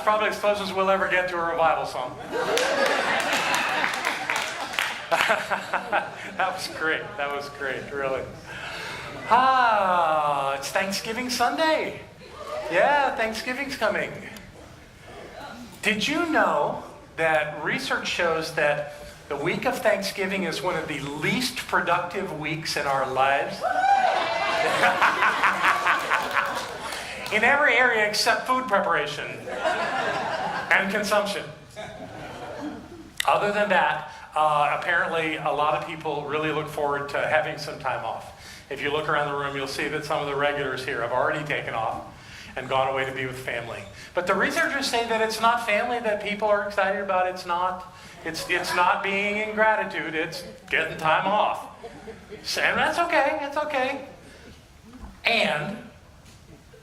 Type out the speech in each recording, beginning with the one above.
probably as close as we'll ever get to a revival song. That was great. That was great, really. It's Thanksgiving Sunday. Yeah, Thanksgiving's coming. Did you know that research shows that the week of Thanksgiving is one of the least productive weeks in our lives? In every area except food preparation and consumption. Other than that, apparently a lot of people really look forward to having some time off. If you look around the room, you'll see that some of the regulars here have already taken off and gone away to be with family. But the researchers say that it's not family that people are excited about. It's not being in gratitude. It's getting time off. And that's okay. It's okay. And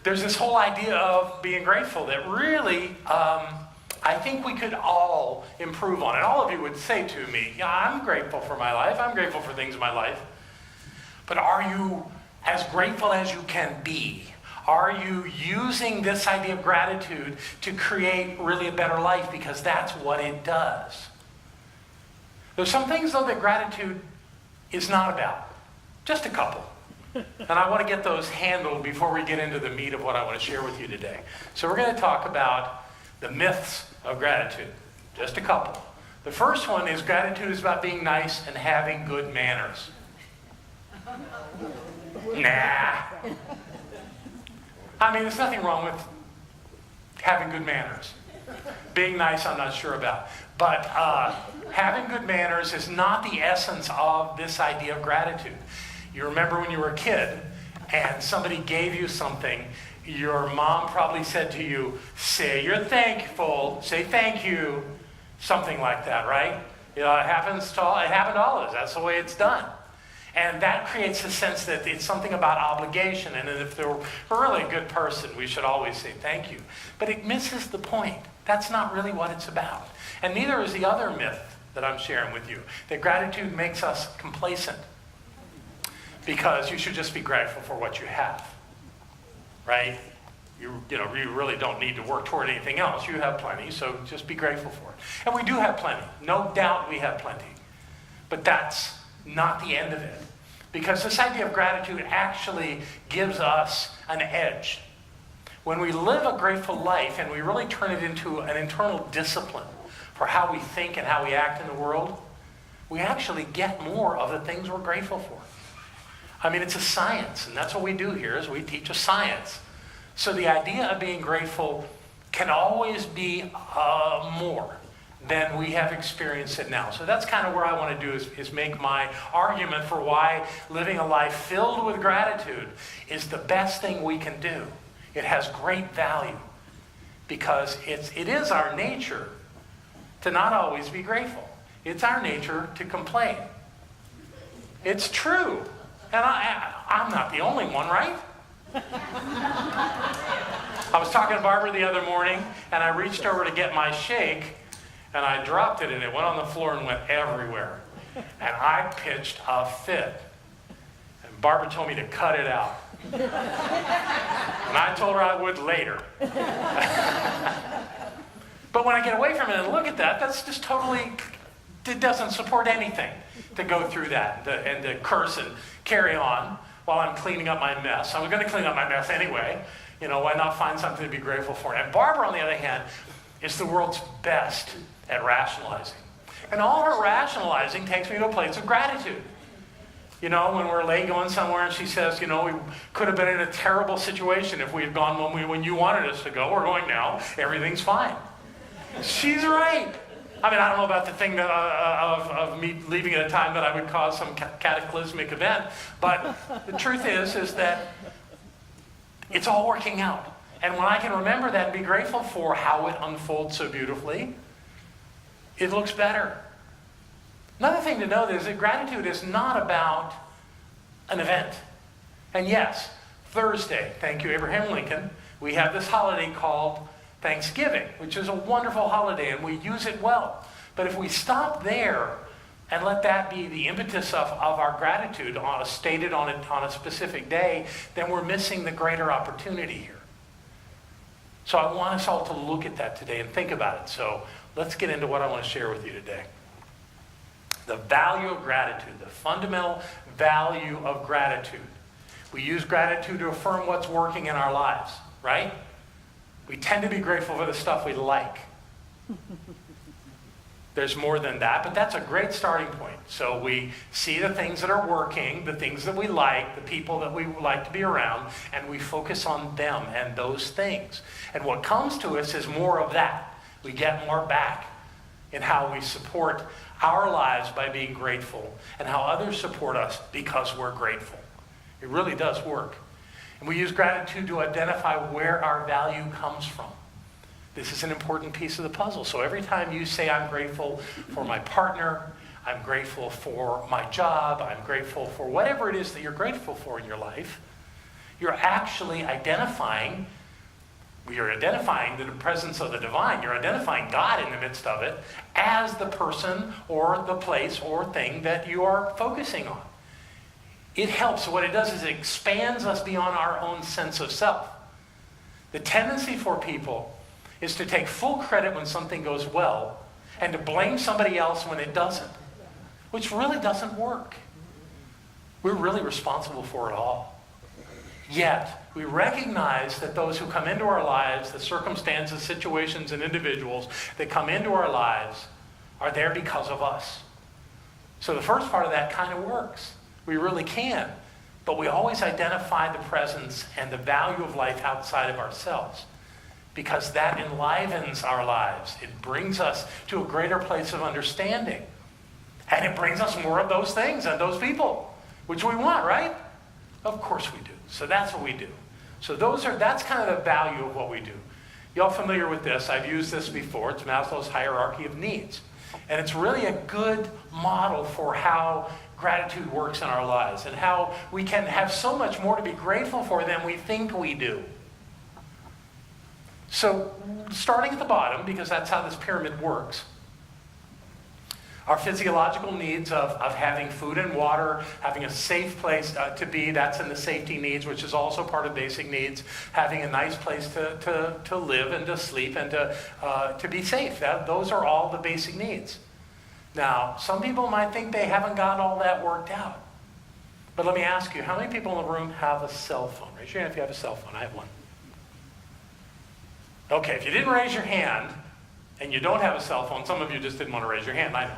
there's this whole idea of being grateful that really, I think we could all improve on it. All of you would say to me, yeah, I'm grateful for my life. I'm grateful for things in my life. But are you as grateful as you can be? Are you using this idea of gratitude to create really a better life? Because that's what it does. There's some things, though, that gratitude is not about. Just a couple. And I want to get those handled before we get into the meat of what I want to share with you today. So we're going to talk about the myths of gratitude. Just a couple. The first one is gratitude is about being nice and having good manners. Nah. I mean, there's nothing wrong with having good manners. Being nice, I'm not sure about. But having good manners is not the essence of this idea of gratitude. You remember when you were a kid and somebody gave you something, your mom probably said to you, say you're thankful, say thank you, something like that, right? It happened to all of us. That's the way it's done. And that creates a sense that it's something about obligation. And if they're a really good person, we should always say thank you. But it misses the point. That's not really what it's about. And neither is the other myth that I'm sharing with you, that gratitude makes us complacent. Because you should just be grateful for what you have. Right? You really don't need to work toward anything else. You have plenty, so just be grateful for it. And we do have plenty. No doubt we have plenty. But that's not the end of it. Because this idea of gratitude actually gives us an edge. When we live a grateful life and we really turn it into an internal discipline for how we think and how we act in the world, we actually get more of the things we're grateful for. I mean, it's a science, and that's what we do here, is we teach a science. So the idea of being grateful can always be more than we have experienced it now. So that's kind of where I want to do is make my argument for why living a life filled with gratitude is the best thing we can do. It has great value because it is our nature to not always be grateful. It's our nature to complain. It's true. And I'm not the only one, right? I was talking to Barbara the other morning, and I reached over to get my shake, and I dropped it, and it went on the floor and went everywhere. And I pitched a fit. And Barbara told me to cut it out. And I told her I would later. But when I get away from it and look at that, that's just totally, it doesn't support anything to go through that and to curse and carry on while I'm cleaning up my mess. I was going to clean up my mess anyway. Why not find something to be grateful for? And Barbara, on the other hand, is the world's best at rationalizing. And all her rationalizing takes me to a place of gratitude. When we're late going somewhere and she says, we could have been in a terrible situation if we had gone when you wanted us to go. We're going now. Everything's fine. She's right. I mean, I don't know about the thing of me leaving at a time that I would cause some cataclysmic event, but the truth is that it's all working out. And when I can remember that and be grateful for how it unfolds so beautifully, it looks better. Another thing to note is that gratitude is not about an event. And yes, Thursday, thank you Abraham Lincoln, we have this holiday called Thanksgiving, which is a wonderful holiday, and we use it well. But if we stop there and let that be the impetus of our gratitude stated on a specific day, then we're missing the greater opportunity here. So I want us all to look at that today and think about it. So let's get into what I want to share with you today. The value of gratitude, the fundamental value of gratitude. We use gratitude to affirm what's working in our lives, right? We tend to be grateful for the stuff we like. There's more than that, but that's a great starting point. So we see the things that are working, the things that we like, the people that we like to be around, and we focus on them and those things. And what comes to us is more of that. We get more back in how we support our lives by being grateful and how others support us because we're grateful. It really does work. And we use gratitude to identify where our value comes from. This is an important piece of the puzzle. So every time you say, I'm grateful for my partner, I'm grateful for my job, I'm grateful for whatever it is that you're grateful for in your life, you're actually identifying the presence of the divine. You're identifying God in the midst of it as the person or the place or thing that you are focusing on. It helps. What it does is it expands us beyond our own sense of self. The tendency for people is to take full credit when something goes well and to blame somebody else when it doesn't, which really doesn't work. We're really responsible for it all. Yet, we recognize that those who come into our lives, the circumstances, situations, and individuals that come into our lives are there because of us. So the first part of that kind of works. We really can. But we always identify the presence and the value of life outside of ourselves, because that enlivens our lives. It brings us to a greater place of understanding. And it brings us more of those things and those people, which we want, right? Of course we do. So that's what we do. So that's kind of the value of what we do. Y'all familiar with this? I've used this before. It's Maslow's hierarchy of needs. And it's really a good model for how gratitude works in our lives and how we can have so much more to be grateful for than we think we do. So, starting at the bottom, because that's how this pyramid works, our physiological needs of having food and water, having a safe place to be, that's in the safety needs, which is also part of basic needs, having a nice place to live and to sleep and to be safe. Those are all the basic needs. Now, some people might think they haven't got all that worked out. But let me ask you, how many people in the room have a cell phone? Raise your hand if you have a cell phone. I have one. Okay, if you didn't raise your hand and you don't have a cell phone, some of you just didn't want to raise your hand, I know.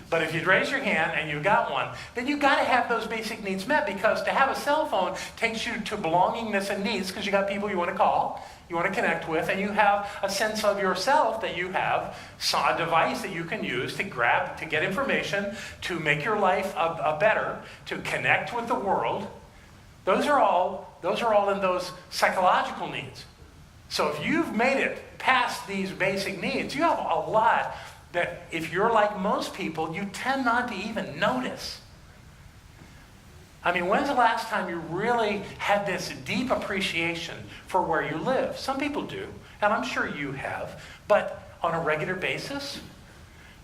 But if you'd raise your hand and you got one, then you've got to have those basic needs met, because to have a cell phone takes you to belongingness and needs, because you got people you want to call, you want to connect with, and you have a sense of yourself that you have a device that you can use to grab, to get information, to make your life a better, to connect with the world. Those are all in those psychological needs. So if you've made it past these basic needs, you have a lot that, if you're like most people, you tend not to even notice. I mean, when's the last time you really had this deep appreciation for where you live? Some people do, and I'm sure you have, but on a regular basis,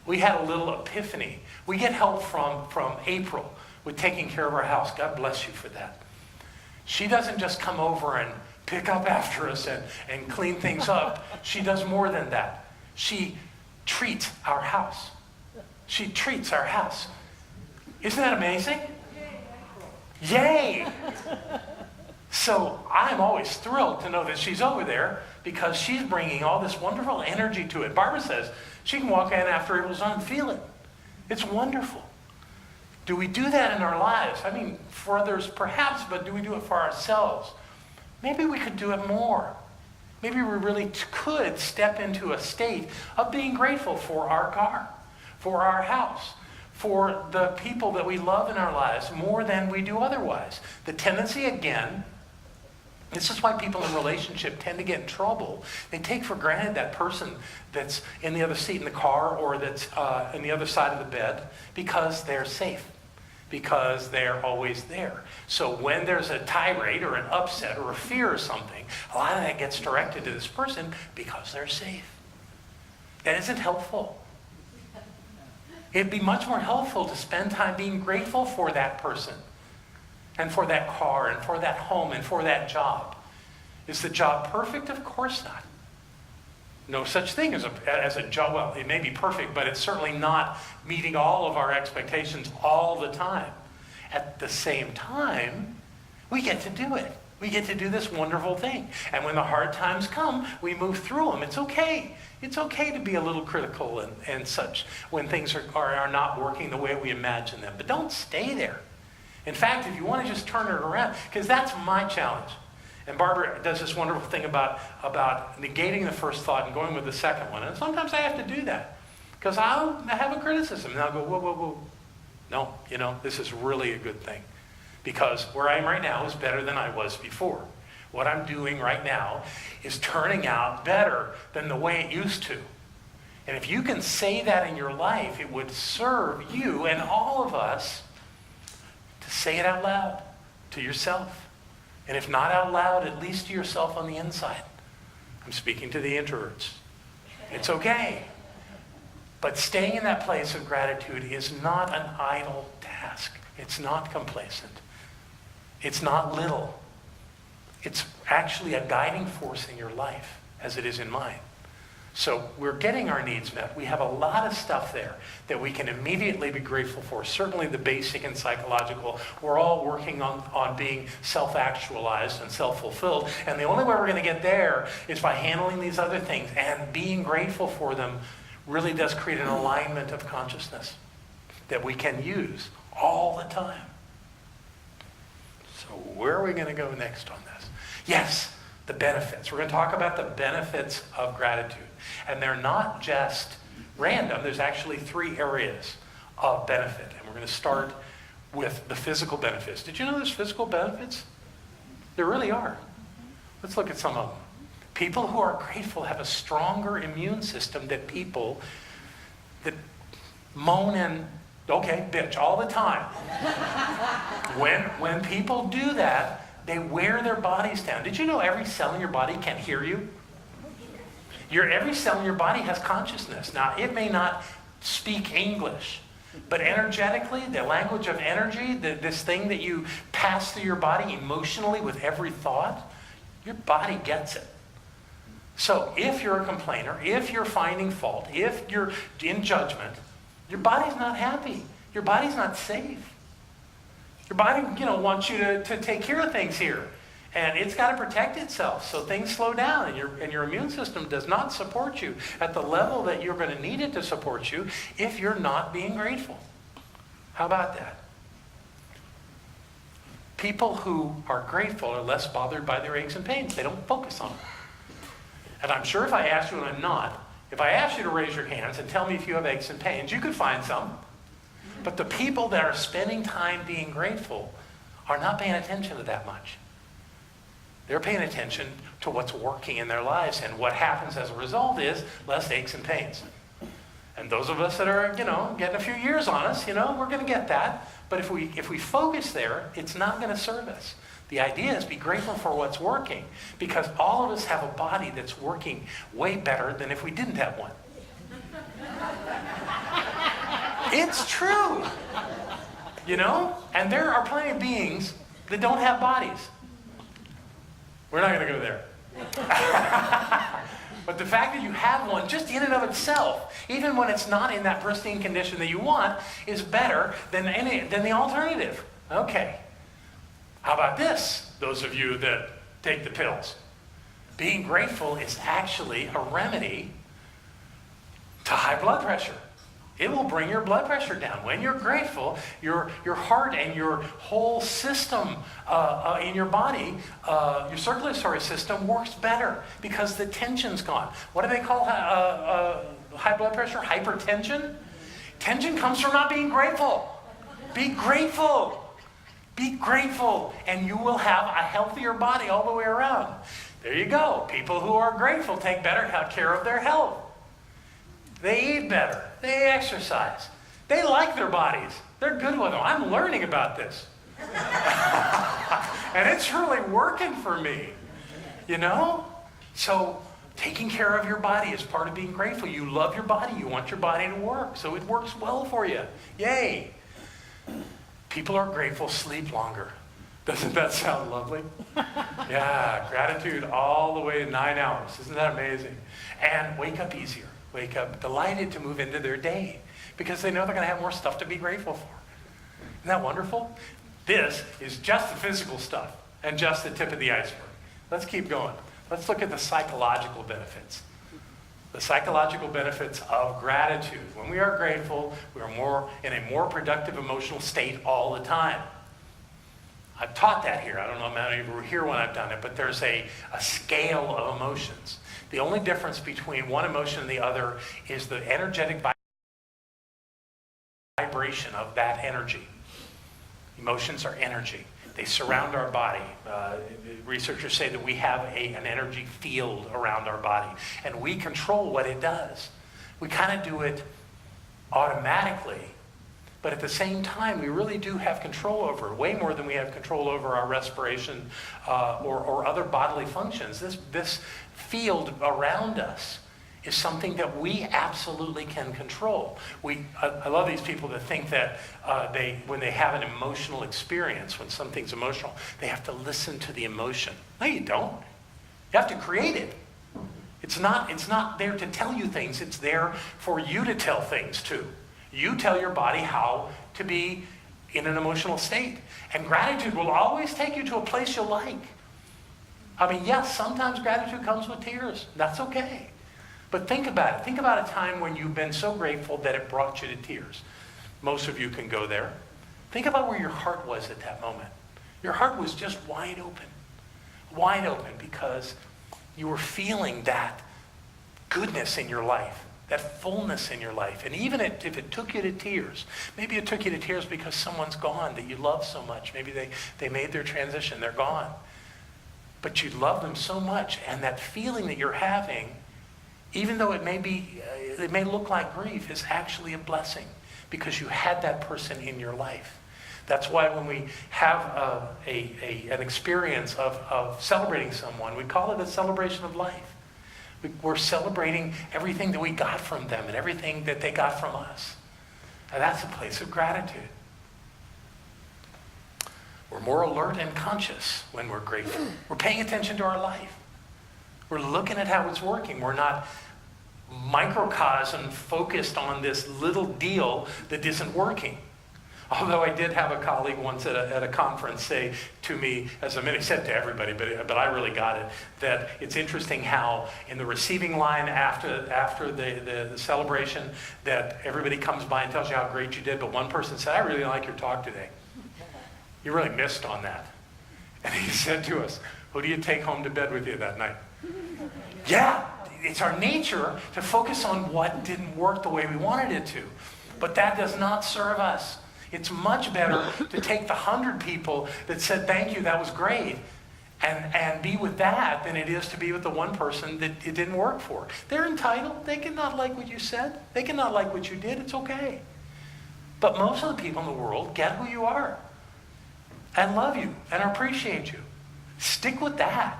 we had a little epiphany. We get help from April with taking care of our house. God bless you for that. She doesn't just come over and pick up after us and clean things up. She does more than that. She treats our house. She treats our house. Isn't that amazing? Yay! So I'm always thrilled to know that she's over there, because she's bringing all this wonderful energy to it. Barbara says she can walk in after it was done and feel it. It's wonderful. Do we do that in our lives? I mean, for others perhaps, but do we do it for ourselves? Maybe we could do it more. Maybe we really could step into a state of being grateful for our car, for our house, for the people that we love in our lives more than we do otherwise. The tendency, again, this is why people in relationship tend to get in trouble. They take for granted that person that's in the other seat in the car or that's on the other side of the bed, because they're safe, because they're always there. So when there's a tirade or an upset or a fear or something, a lot of that gets directed to this person because they're safe. That isn't helpful. It'd be much more helpful to spend time being grateful for that person and for that car and for that home and for that job. Is the job perfect? Of course not. no such thing as a job. Well, it may be perfect, but it's certainly not meeting all of our expectations all the time. At the same time, we get to do it. We get to do this wonderful thing. And when the hard times come, we move through them. It's okay. It's okay to be a little critical and such when things are not working the way we imagine them. But don't stay there. In fact, if you want to just turn it around, because that's my challenge. And Barbara does this wonderful thing about negating the first thought and going with the second one. And sometimes I have to do that because I have a criticism. And I'll go, whoa, whoa, whoa. No, this is really a good thing. Because where I am right now is better than I was before. What I'm doing right now is turning out better than the way it used to. And if you can say that in your life, it would serve you and all of us to say it out loud to yourself. And if not out loud, at least to yourself on the inside. I'm speaking to the introverts. It's okay. But staying in that place of gratitude is not an idle task. It's not complacent. It's not little. It's actually a guiding force in your life, as it is in mine. So we're getting our needs met. We have a lot of stuff there that we can immediately be grateful for. Certainly the basic and psychological. We're all working on being self-actualized and self-fulfilled. And the only way we're going to get there is by handling these other things. And being grateful for them really does create an alignment of consciousness that we can use all the time. So where are we going to go next on this? Yes, the benefits. We're going to talk about the benefits of gratitude. And they're not just random. There's actually 3 areas of benefit. And we're going to start with the physical benefits. Did you know there's physical benefits? There really are. Let's look at some of them. People who are grateful have a stronger immune system than people that moan and bitch all the time. When people do that, they wear their bodies down. Did you know every cell in your body can hear you? Every cell in your body has consciousness. Now, it may not speak English, but energetically, the language of energy, this thing that you pass through your body emotionally with every thought, your body gets it. So if you're a complainer, if you're finding fault, if you're in judgment, your body's not happy. Your body's not safe. Your body, wants you to take care of things here. And it's got to protect itself. So things slow down and your immune system does not support you at the level that you're going to need it to support you if you're not being grateful. How about that? People who are grateful are less bothered by their aches and pains. They don't focus on them. And I'm sure if I asked you, and I'm not, if I asked you to raise your hands and tell me if you have aches and pains, you could find some. But the people that are spending time being grateful are not paying attention to that much. They're paying attention to what's working in their lives, and what happens as a result is less aches and pains. And those of us that are, getting a few years on us, we're going to get that. But if we focus there, it's not going to serve us. The idea is be grateful for what's working, because all of us have a body that's working way better than if we didn't have one. It's true. And there are plenty of beings that don't have bodies. We're not going to go there. But the fact that you have one, just in and of itself, even when it's not in that pristine condition that you want, is better than the alternative. Okay. How about this, those of you that take the pills? Being grateful is actually a remedy to high blood pressure. It will bring your blood pressure down. When you're grateful, your heart and your whole system in your body, your circulatory system works better because the tension's gone. What do they call high blood pressure? Hypertension? Tension comes from not being grateful. Be grateful. Be grateful, and you will have a healthier body all the way around. There you go. People who are grateful take better care of their health. They eat better. They exercise. They like their bodies. They're good with them. I'm learning about this. And it's really working for me. So taking care of your body is part of being grateful. You love your body. You want your body to work. So it works well for you. Yay. People who are grateful sleep longer. Doesn't that sound lovely? Yeah, gratitude all the way to 9 hours. Isn't that amazing? And wake up easier. Wake up delighted to move into their day because they know they're going to have more stuff to be grateful for. Isn't that wonderful? This is just the physical stuff and just the tip of the iceberg. Let's keep going. Let's look at the psychological benefits. The psychological benefits of gratitude. When we are grateful, we are more in a more productive emotional state all the time. I've taught that here. I don't know how many of you were here when I've done it, but there's a scale of emotions. The only difference between one emotion and the other is the energetic vibration of that energy. Emotions are energy. They surround our body. Researchers say that we have an energy field around our body, and we control what it does. We kind of do it automatically, but at the same time, we really do have control over it, way more than we have control over our respiration or other bodily functions. This field around us is something that we absolutely can control. I love these people that think that when they have an emotional experience, when something's emotional, they have to listen to the emotion. No, you don't. You have to create it. It's not there to tell you things. It's there for you to tell things to. You tell your body how to be in an emotional state. And gratitude will always take you to a place you'll like. I mean, yes, sometimes gratitude comes with tears. That's okay. But think about it. Think about a time when you've been so grateful that it brought you to tears. Most of you can go there. Think about where your heart was at that moment. Your heart was just wide open because you were feeling that goodness in your life, that fullness in your life. And even if it took you to tears, maybe it took you to tears because someone's gone that you love so much. Maybe they made their transition, they're gone. But you love them so much, and that feeling that you're having, even though it may look like grief, is actually a blessing because you had that person in your life. That's why when we have an experience of celebrating someone, we call it a celebration of life. We're celebrating everything that we got from them and everything that they got from us. And that's a place of gratitude. We're more alert and conscious when we're grateful. We're paying attention to our life. We're looking at how it's working. We're not microcosm focused on this little deal that isn't working. Although I did have a colleague once at a conference say to me, he said to everybody, but I really got it, that it's interesting how in the receiving line after the celebration that everybody comes by and tells you how great you did, but one person said, I really like your talk today. You really missed on that. And he said to us, who do you take home to bed with you that night? Yeah, it's our nature to focus on what didn't work the way we wanted it to. But that does not serve us. It's much better to take the 100 people that said, thank you, that was great, and be with that than it is to be with the one person that it didn't work for. They're entitled. They can not like what you said. They can not like what you did. It's okay. But most of the people in the world get who you are and love you and appreciate you. Stick with that.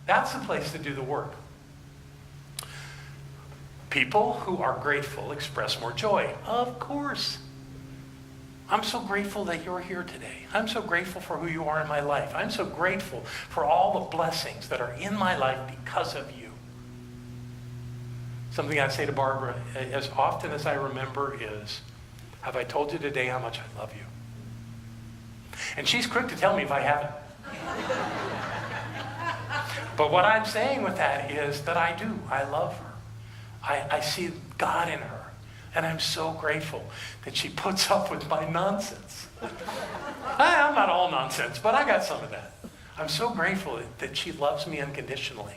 That's the place to do the work. People who are grateful express more joy. Of course. I'm so grateful that you're here today. I'm so grateful for who you are in my life. I'm so grateful for all the blessings that are in my life because of you. Something I say to Barbara as often as I remember is, have I told you today how much I love you? And she's quick to tell me if I haven't. But what I'm saying with that is that I do. I love her. I see God in her. And I'm so grateful that she puts up with my nonsense. I'm not all nonsense, but I got some of that. I'm so grateful that she loves me unconditionally.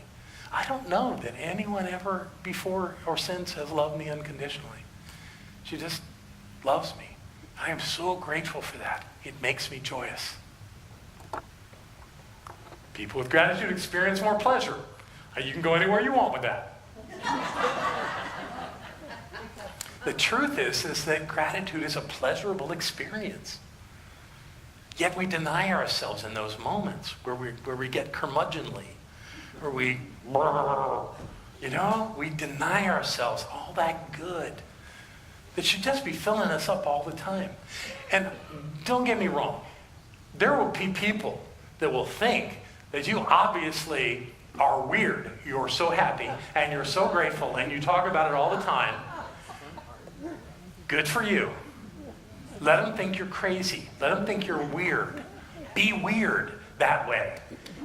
I don't know that anyone ever before or since has loved me unconditionally. She just loves me. I am so grateful for that. It makes me joyous. People with gratitude experience more pleasure. You can go anywhere you want with that. The truth is that gratitude is a pleasurable experience. Yet we deny ourselves in those moments where we get curmudgeonly, where we deny ourselves all that good that should just be filling us up all the time. And don't get me wrong, there will be people that will think that you obviously are weird. You're so happy and you're so grateful and you talk about it all the time. Good for you. Let them think you're crazy. Let them think you're weird. Be weird that way.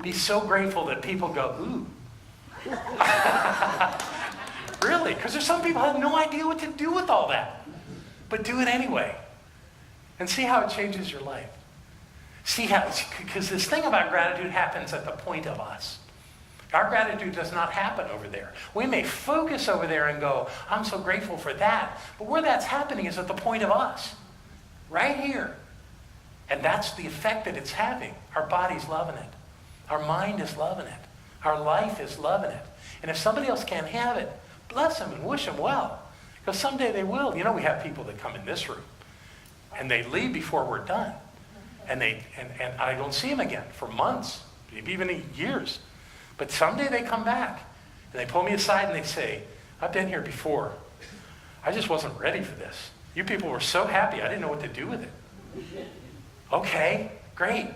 Be so grateful that people go, ooh. Really? Because there's some people who have no idea what to do with all that. But do it anyway. And see how it changes your life. See how, because this thing about gratitude happens at the point of us. Our gratitude does not happen over there. We may focus over there and go, I'm so grateful for that. But where that's happening is at the point of us. Right here. And that's the effect that it's having. Our body's loving it. Our mind is loving it. Our life is loving it. And if somebody else can't have it, bless them and wish them well. Because someday they will. You know, we have people that come in this room and they leave before we're done. And I don't see them again for months, maybe even years. But someday they come back and they pull me aside and they say, I've been here before. I just wasn't ready for this. You people were so happy, I didn't know what to do with it. Okay, great.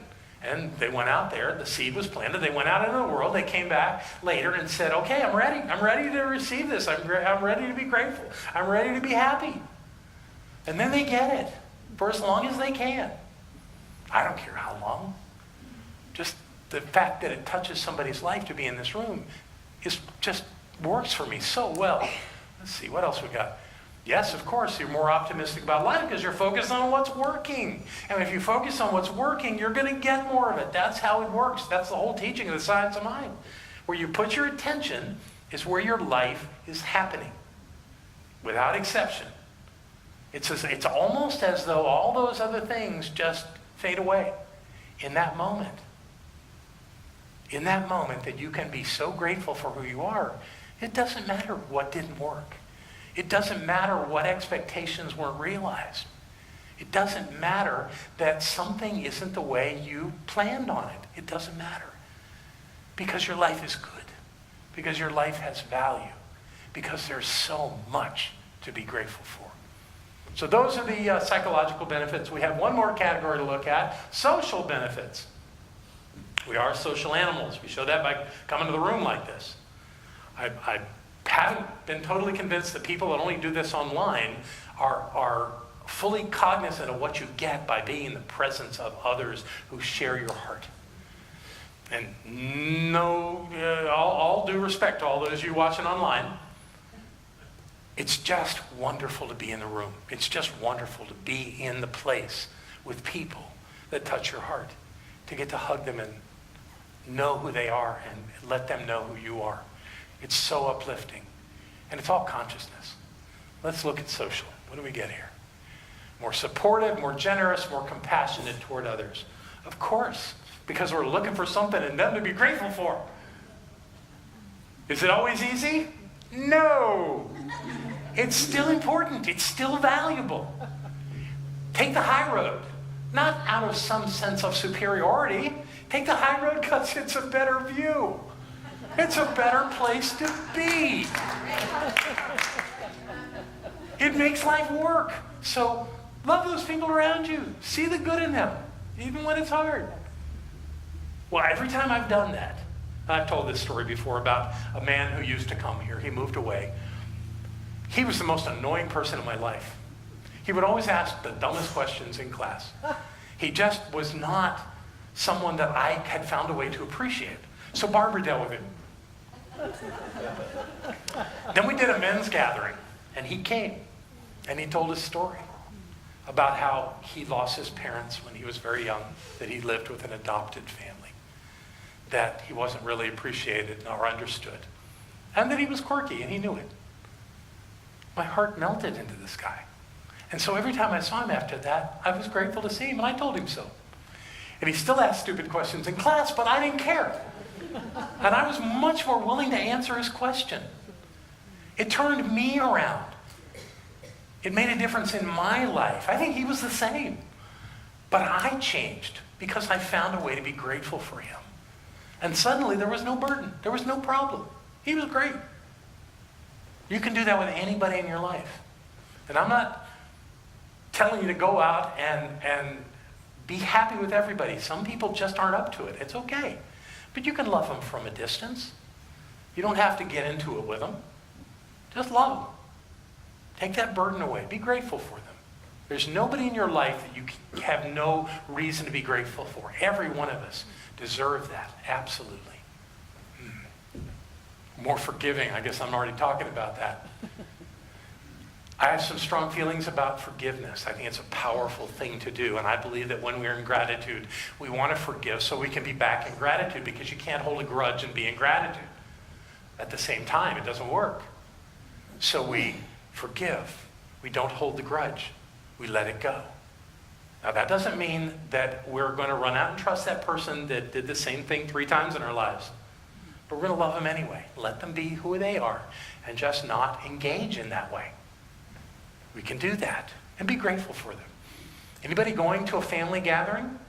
And they went out there, the seed was planted, they went out into the world, they came back later and said, okay, I'm ready to receive this, I'm ready to be grateful, I'm ready to be happy. And then they get it, for as long as they can. I don't care how long. Just the fact that it touches somebody's life to be in this room just works for me so well. Let's see, what else we got? Yes, of course, you're more optimistic about life because you're focused on what's working. And if you focus on what's working, you're going to get more of it. That's how it works. That's the whole teaching of the science of mind. Where you put your attention is where your life is happening, without exception. It's almost as though all those other things just fade away in that moment. In that moment that you can be so grateful for who you are, it doesn't matter what didn't work. It doesn't matter what expectations weren't realized. It doesn't matter that something isn't the way you planned on it. It doesn't matter. Because your life is good. Because your life has value. Because there's so much to be grateful for. So those are the psychological benefits. We have one more category to look at, social benefits. We are social animals. We show that by coming to the room like this. I haven't been totally convinced that people that only do this online are fully cognizant of what you get by being in the presence of others who share your heart. And all due respect to all those of you watching online, it's just wonderful to be in the room. It's just wonderful to be in the place with people that touch your heart, to get to hug them and know who they are and let them know who you are. It's so uplifting. And it's all consciousness. Let's look at social. What do we get here? More supportive, more generous, more compassionate toward others. Of course, because we're looking for something in them to be grateful for. Is it always easy? No. It's still important. It's still valuable. Take the high road. Not out of some sense of superiority. Take the high road because it's a better view. It's a better place to be. It makes life work. So love those people around you. See the good in them, even when it's hard. Well, every time I've done that, I've told this story before about a man who used to come here. He moved away. He was the most annoying person in my life. He would always ask the dumbest questions in class. He just was not someone that I had found a way to appreciate. So Barbara dealt with him. Then we did a men's gathering, and he came, and he told his story about how he lost his parents when he was very young, that he lived with an adopted family, that he wasn't really appreciated or understood, and that he was quirky, and he knew it. My heart melted into this guy. And so every time I saw him after that, I was grateful to see him, and I told him so. And he still asked stupid questions in class, but I didn't care. And I was much more willing to answer his question. It turned me around. It made a difference in my life. I think he was the same. But I changed because I found a way to be grateful for him. And suddenly there was no burden. There was no problem. He was great. You can do that with anybody in your life. And I'm not telling you to go out and Be happy with everybody. Some people just aren't up to it. It's okay. But you can love them from a distance. You don't have to get into it with them. Just love them. Take that burden away. Be grateful for them. There's nobody in your life that you have no reason to be grateful for. Every one of us deserve that. Absolutely. More forgiving. I guess I'm already talking about that. I have some strong feelings about forgiveness. I think it's a powerful thing to do. And I believe that when we're in gratitude, we want to forgive so we can be back in gratitude, because you can't hold a grudge and be in gratitude. At the same time, it doesn't work. So we forgive. We don't hold the grudge. We let it go. Now, that doesn't mean that we're going to run out and trust that person that did the same thing 3 times in our lives. But we're going to love them anyway. Let them be who they are and just not engage in that way. We can do that and be grateful for them. Anybody going to a family gathering?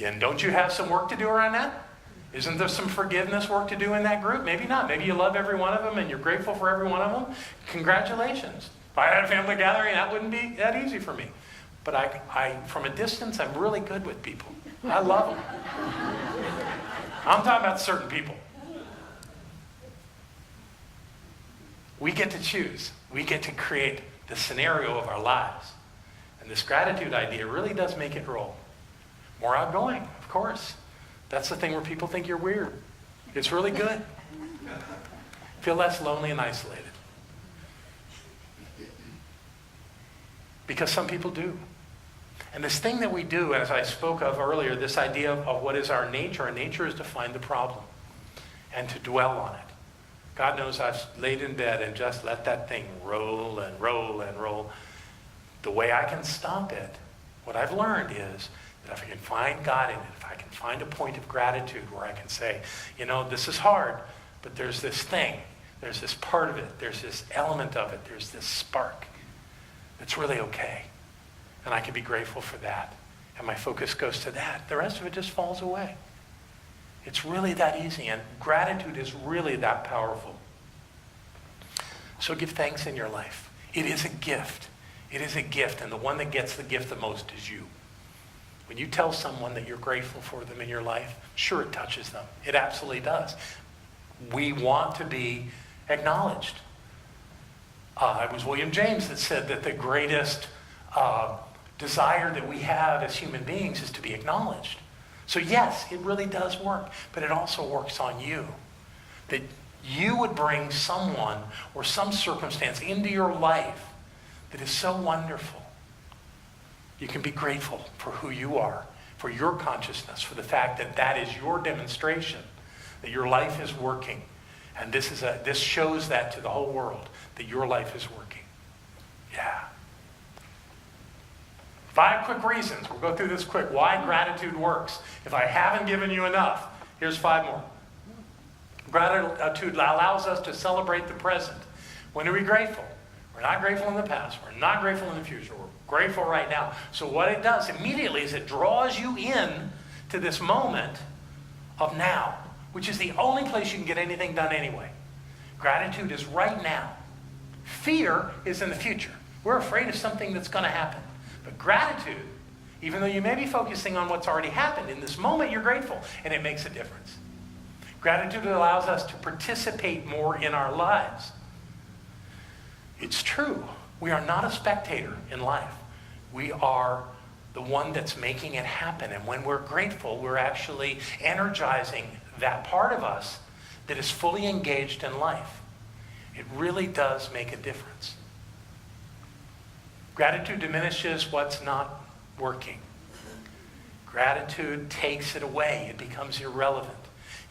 And don't you have some work to do around that? Isn't there some forgiveness work to do in that group? Maybe not. Maybe you love every one of them and you're grateful for every one of them. Congratulations. If I had a family gathering, that wouldn't be that easy for me. But I from a distance, I'm really good with people. I love them. I'm talking about certain people. We get to choose. We get to create the scenario of our lives. And this gratitude idea really does make it roll. More outgoing, of course. That's the thing where people think you're weird. It's really good. Feel less lonely and isolated. Because some people do. And this thing that we do, as I spoke of earlier, this idea of what is our nature. Our nature is to find the problem and to dwell on it. God knows I've laid in bed and just let that thing roll and roll and roll. The way I can stop it, what I've learned is that if I can find God in it, if I can find a point of gratitude where I can say, you know, this is hard, but there's this thing, there's this part of it, there's this element of it, there's this spark that's really okay. And I can be grateful for that. And my focus goes to that. The rest of it just falls away. It's really that easy, and gratitude is really that powerful. So give thanks in your life. It is a gift. It is a gift, and the one that gets the gift the most is you. When you tell someone that you're grateful for them in your life, sure, it touches them. It absolutely does. We want to be acknowledged. It was William James that said that the greatest desire that we have as human beings is to be acknowledged. So yes, it really does work, but it also works on you. That you would bring someone or some circumstance into your life that is so wonderful. You can be grateful for who you are, for your consciousness, for the fact that that is your demonstration, that your life is working. And this shows that to the whole world, that your life is working. Yeah. 5 quick reasons. We'll go through this quick. Why gratitude works. If I haven't given you enough, here's 5 more. Gratitude allows us to celebrate the present. When are we grateful? We're not grateful in the past. We're not grateful in the future. We're grateful right now. So what it does immediately is it draws you in to this moment of now, which is the only place you can get anything done anyway. Gratitude is right now. Fear is in the future. We're afraid of something that's going to happen. But gratitude, even though you may be focusing on what's already happened, in this moment you're grateful, and it makes a difference. Gratitude allows us to participate more in our lives. It's true. We are not a spectator in life. We are the one that's making it happen. And when we're grateful, we're actually energizing that part of us that is fully engaged in life. It really does make a difference. Gratitude diminishes what's not working. Gratitude takes it away. It becomes irrelevant.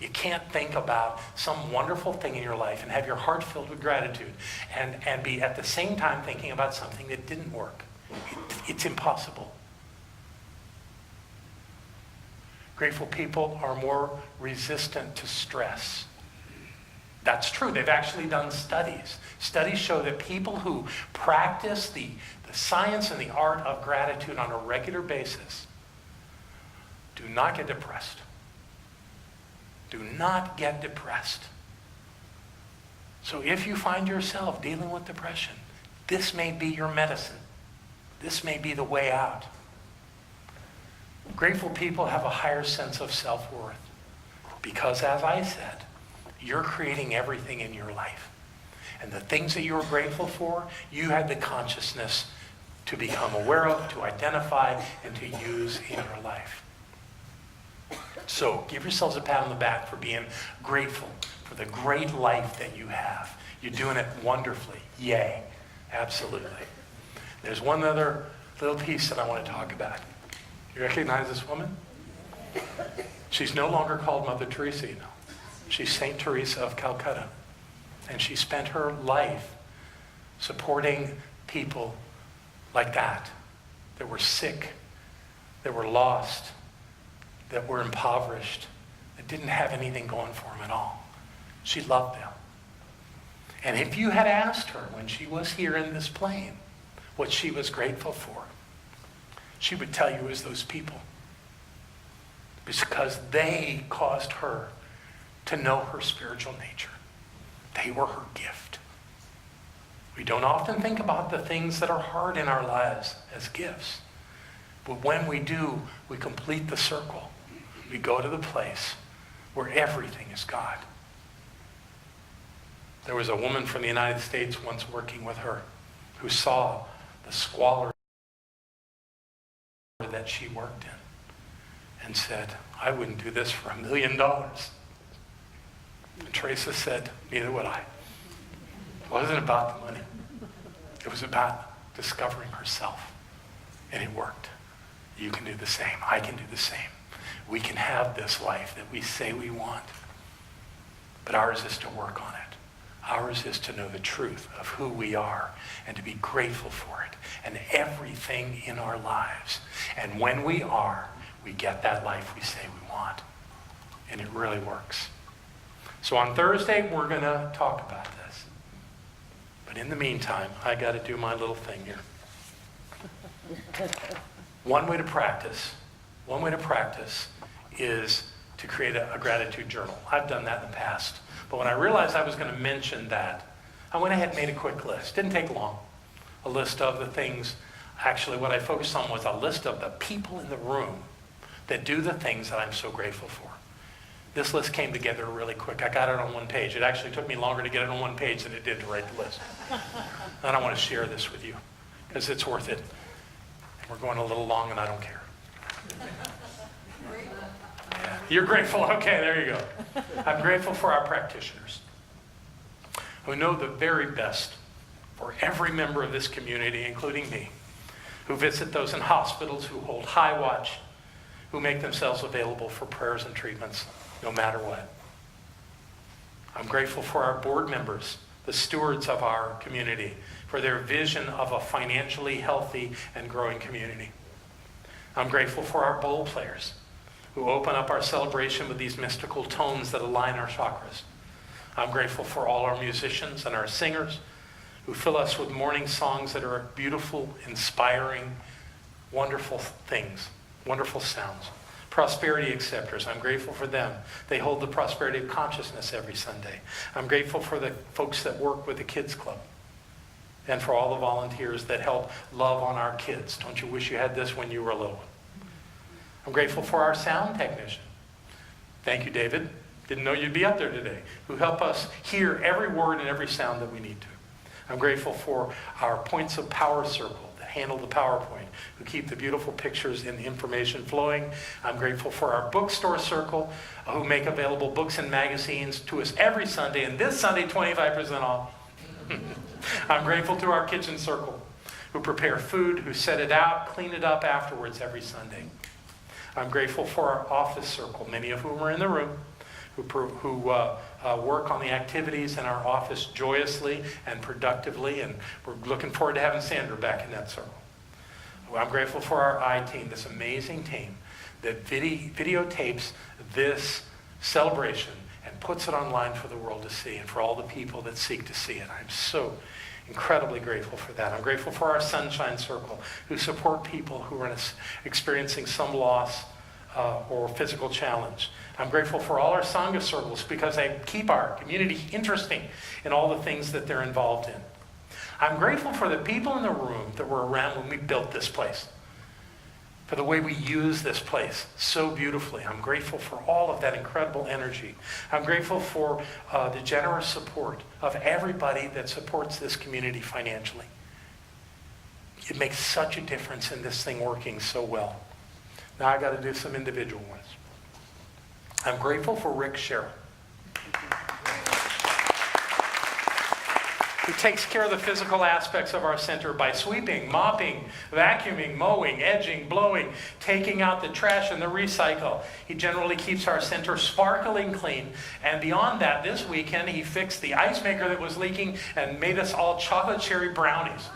You can't think about some wonderful thing in your life and have your heart filled with gratitude and be at the same time thinking about something that didn't work. It's impossible. Grateful people are more resistant to stress. That's true. They've actually done studies. Studies show that people who practice the science and the art of gratitude on a regular basis do not get depressed. Do not get depressed. So if you find yourself dealing with depression, this may be your medicine. This may be the way out. Grateful people have a higher sense of self-worth because, as I said, you're creating everything in your life. And the things that you're grateful for, you had the consciousness to become aware of, to identify, and to use in your life. So give yourselves a pat on the back for being grateful for the great life that you have. You're doing it wonderfully. Yay. Absolutely. There's one other little piece that I want to talk about. You recognize this woman? She's no longer called Mother Teresa, you know. She's Saint Teresa of Calcutta. And she spent her life supporting people like that were sick, that were lost, that were impoverished, that didn't have anything going for them at all. She loved them. And if you had asked her when she was here in this plane what she was grateful for, she would tell you it was those people. Because they caused her to know her spiritual nature. They were her gift. We don't often think about the things that are hard in our lives as gifts. But when we do, we complete the circle. We go to the place where everything is God. There was a woman from the United States once working with her who saw the squalor that she worked in and said, I wouldn't do this for $1 million. And Teresa said, neither would I. It wasn't about the money. It was about discovering herself. And it worked. You can do the same. I can do the same. We can have this life that we say we want. But ours is to work on it. Ours is to know the truth of who we are and to be grateful for it and everything in our lives. And when we are, we get that life we say we want. And it really works. So on Thursday, we're going to talk about this. But in the meantime, I got to do my little thing here. One way to practice is to create a gratitude journal. I've done that in the past. But when I realized I was going to mention that, I went ahead and made a quick list. Didn't take long. A list of the things. Actually, what I focused on was a list of the people in the room that do the things that I'm so grateful for. This list came together really quick. I got it on one page. It actually took me longer to get it on one page than it did to write the list. And I want to share this with you because it's worth it. And we're going a little long and I don't care. Yeah. You're grateful? Okay, there you go. I'm grateful for our practitioners who know the very best for every member of this community, including me, who visit those in hospitals, who hold high watch, who make themselves available for prayers and treatments, no matter what. I'm grateful for our board members, the stewards of our community, for their vision of a financially healthy and growing community. I'm grateful for our bowl players, who open up our celebration with these mystical tones that align our chakras. I'm grateful for all our musicians and our singers who fill us with morning songs that are beautiful, inspiring, wonderful things, wonderful sounds. Prosperity acceptors, I'm grateful for them. They hold the prosperity of consciousness every Sunday. I'm grateful for the folks that work with the Kids Club and for all the volunteers that help love on our kids. Don't you wish you had this when you were little? I'm grateful for our sound technician. Thank you, David. Didn't know you'd be up there today. Who help us hear every word and every sound that we need to. I'm grateful for our points of power circle that handle the PowerPoint, who keep the beautiful pictures and the information flowing. I'm grateful for our bookstore circle, who make available books and magazines to us every Sunday, and this Sunday, 25% off. I'm grateful to our kitchen circle, who prepare food, who set it out, clean it up afterwards every Sunday. I'm grateful for our office circle, many of whom are in the room, who work on the activities in our office joyously and productively, and we're looking forward to having Sandra back in that circle. I'm grateful for our I-team, this amazing team that videotapes this celebration and puts it online for the world to see, and for all the people that seek to see it. I'm so incredibly grateful for that. I'm grateful for our Sunshine Circle, who support people who are experiencing some loss or physical challenge. I'm grateful for all our Sangha circles because they keep our community interesting in all the things that they're involved in. I'm grateful for the people in the room that were around when we built this place. for the way we use this place so beautifully. I'm grateful for all of that incredible energy. I'm grateful for the generous support of everybody that supports this community financially. It makes such a difference in this thing working so well. Now I got to do some individual ones. I'm grateful for Rick Sherrill, who takes care of the physical aspects of our center by sweeping, mopping, vacuuming, mowing, edging, blowing, taking out the trash and the recycle. He generally keeps our center sparkling clean. And beyond that, this weekend he fixed the ice maker that was leaking and made us all chocolate cherry brownies.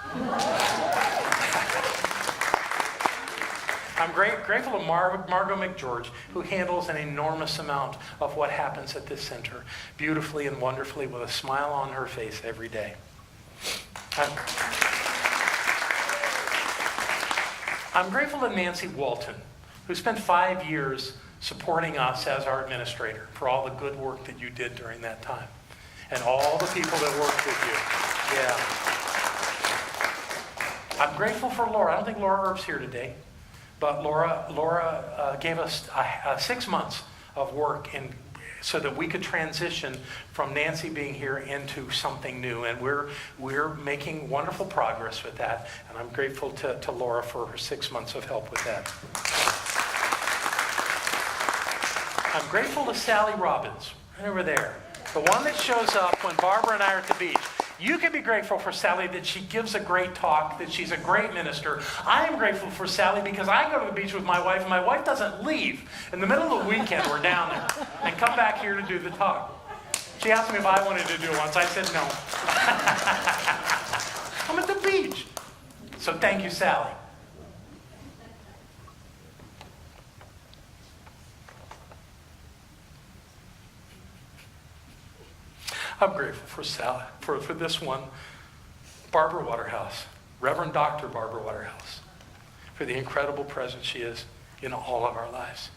I'm grateful to Margot McGeorge, who handles an enormous amount of what happens at this center beautifully and wonderfully with a smile on her face every day. I'm grateful to Nancy Walton, who spent 5 years supporting us as our administrator for all the good work that you did during that time, and all the people that worked with you. Yeah. I'm grateful for Laura. I don't think Laura Earp's here today. But Laura gave us 6 months of work so that we could transition from Nancy being here into something new. And we're making wonderful progress with that. And I'm grateful to Laura for her 6 months of help with that. I'm grateful to Sally Robbins, right over there. The one that shows up when Barbara and I are at the beach. You can be grateful for Sally that she gives a great talk, that she's a great minister. I am grateful for Sally because I go to the beach with my wife, and my wife doesn't leave. In the middle of the weekend, we're down there and come back here to do the talk. She asked me if I wanted to do it once. I said no. I'm at the beach. So thank you, Sally. I'm grateful for Sally, for this one, Barbara Waterhouse, Reverend Dr. Barbara Waterhouse, for the incredible presence she is in all of our lives,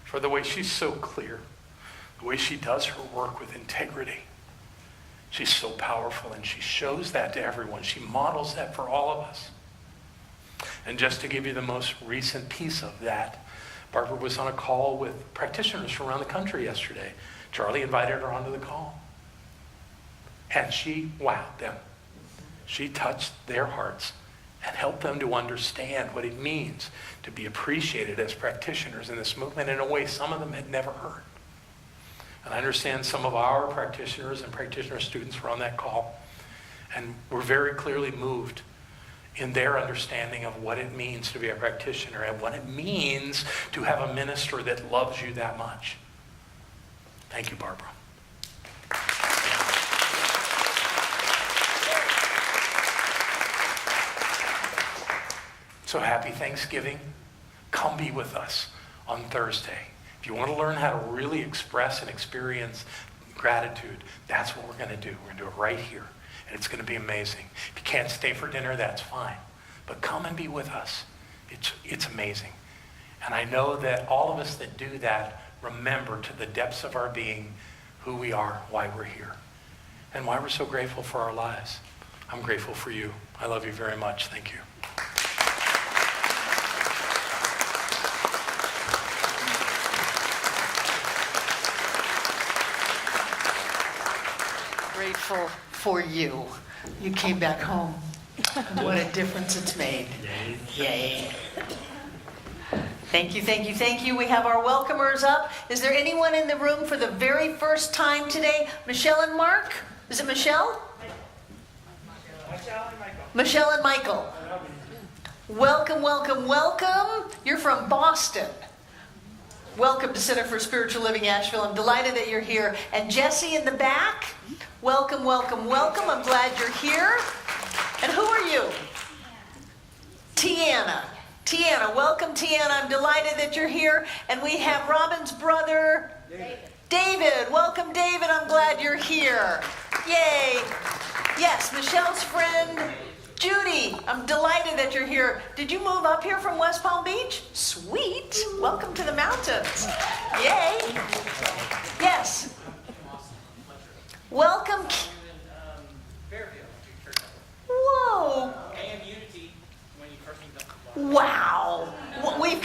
for the way she's so clear, the way she does her work with integrity. She's so powerful, and she shows that to everyone. She models that for all of us. And just to give you the most recent piece of that, Barbara was on a call with practitioners from around the country yesterday. Charlie invited her onto the call. And she wowed them. She touched their hearts and helped them to understand what it means to be appreciated as practitioners in this movement in a way some of them had never heard. And I understand some of our practitioners and practitioner students were on that call and were very clearly moved in their understanding of what it means to be a practitioner and what it means to have a minister that loves you that much. Thank you, Barbara. So happy Thanksgiving. Come be with us on Thursday. If you want to learn how to really express and experience gratitude, that's what we're going to do. We're going to do it right here. And it's going to be amazing. If you can't stay for dinner, that's fine. But come and be with us. It's amazing. And I know that all of us that do that remember to the depths of our being who we are, why we're here, and why we're so grateful for our lives. I'm grateful for you. I love you very much. Thank you. Grateful for you. You came back home. What a difference it's made. Yay. Thank you, thank you, thank you. We have our welcomers up. Is there anyone in the room for the very first time today? Michelle and Mark? Is it Michelle? Michelle and Michael. Welcome, welcome, welcome. You're from Boston. Welcome to Center for Spiritual Living, Asheville. I'm delighted that you're here. And Jesse in the back, welcome, welcome, welcome. I'm glad you're here. And who are you? Tiana. Tiana, welcome, Tiana. I'm delighted that you're here. And we have Robin's brother, David. Welcome, David. I'm glad you're here. Yay. Yes, Michelle's friend, Judy, I'm delighted that you're here. Did you move up here from West Palm Beach? Sweet. Welcome to the mountains. Yay. Yes. Welcome. Whoa. Wow. We've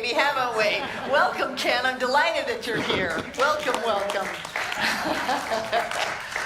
baby, haven't we? Welcome, Ken. I'm delighted that you're here. Welcome, welcome.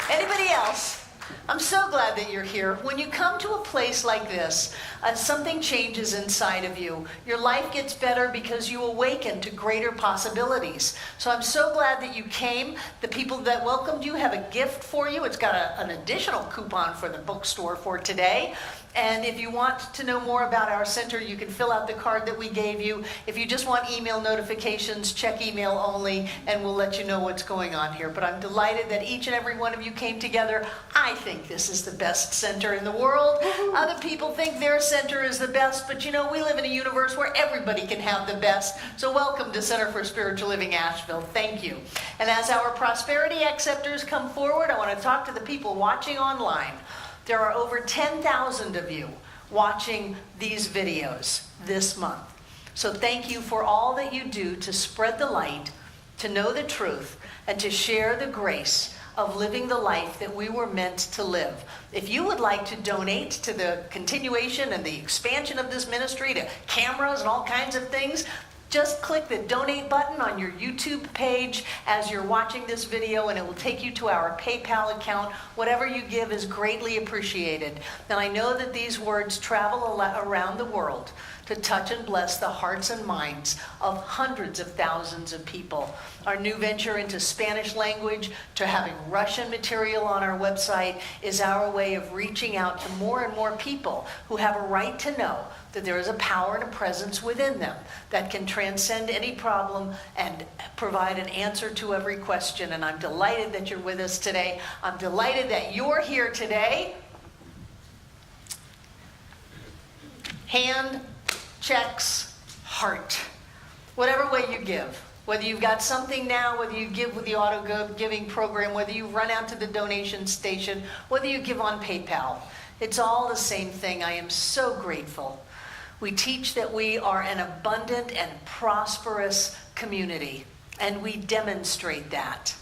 Anybody else? I'm so glad that you're here. When you come to a place like this, something changes inside of you. Your life gets better because you awaken to greater possibilities. So I'm so glad that you came. The people that welcomed you have a gift for you. It's got an additional coupon for the bookstore for today. And if you want to know more about our center, you can fill out the card that we gave you. If you just want email notifications, check email only, and we'll let you know what's going on here. But I'm delighted that each and every one of you came together. I think this is the best center in the world. Other people think their center is the best, but you know, we live in a universe where everybody can have the best. So welcome to Center for Spiritual Living Asheville. Thank you. And as our prosperity acceptors come forward, I want to talk to the people watching online. There are over 10,000 of you watching these videos this month. So thank you for all that you do to spread the light, to know the truth, and to share the grace of living the life that we were meant to live. If you would like to donate to the continuation and the expansion of this ministry, to cameras and all kinds of things, just click the donate button on your YouTube page as you're watching this video, and it will take you to our PayPal account. Whatever you give is greatly appreciated. And I know that these words travel around the world to touch and bless the hearts and minds of hundreds of thousands of people. Our new venture into Spanish language, to having Russian material on our website, is our way of reaching out to more and more people who have a right to know that there is a power and a presence within them that can transcend any problem and provide an answer to every question. And I'm delighted that you're with us today. I'm delighted that you're here today. Hand, checks, heart. Whatever way you give. Whether you've got something now, whether you give with the auto giving program, whether you run out to the donation station, whether you give on PayPal. It's all the same thing. I am so grateful. We teach that we are an abundant and prosperous community, and we demonstrate that.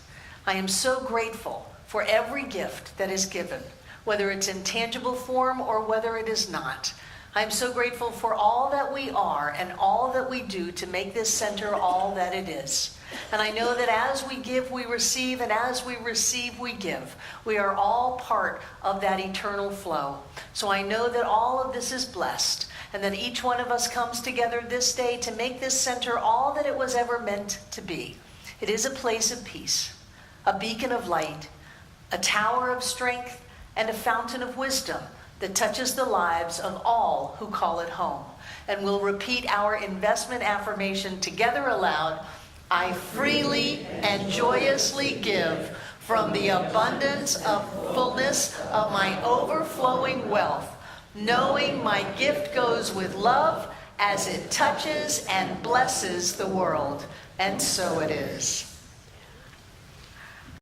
I am so grateful for every gift that is given, whether it's in tangible form or whether it is not. I'm so grateful for all that we are and all that we do to make this center all that it is. And I know that as we give, we receive, and as we receive, we give. We are all part of that eternal flow. So I know that all of this is blessed, and that each one of us comes together this day to make this center all that it was ever meant to be. It is a place of peace, a beacon of light, a tower of strength, and a fountain of wisdom that touches the lives of all who call it home. And we'll repeat our investment affirmation together aloud. I freely and joyously give from the abundance of fullness of my overflowing wealth, knowing my gift goes with love as it touches and blesses the world. And so it is.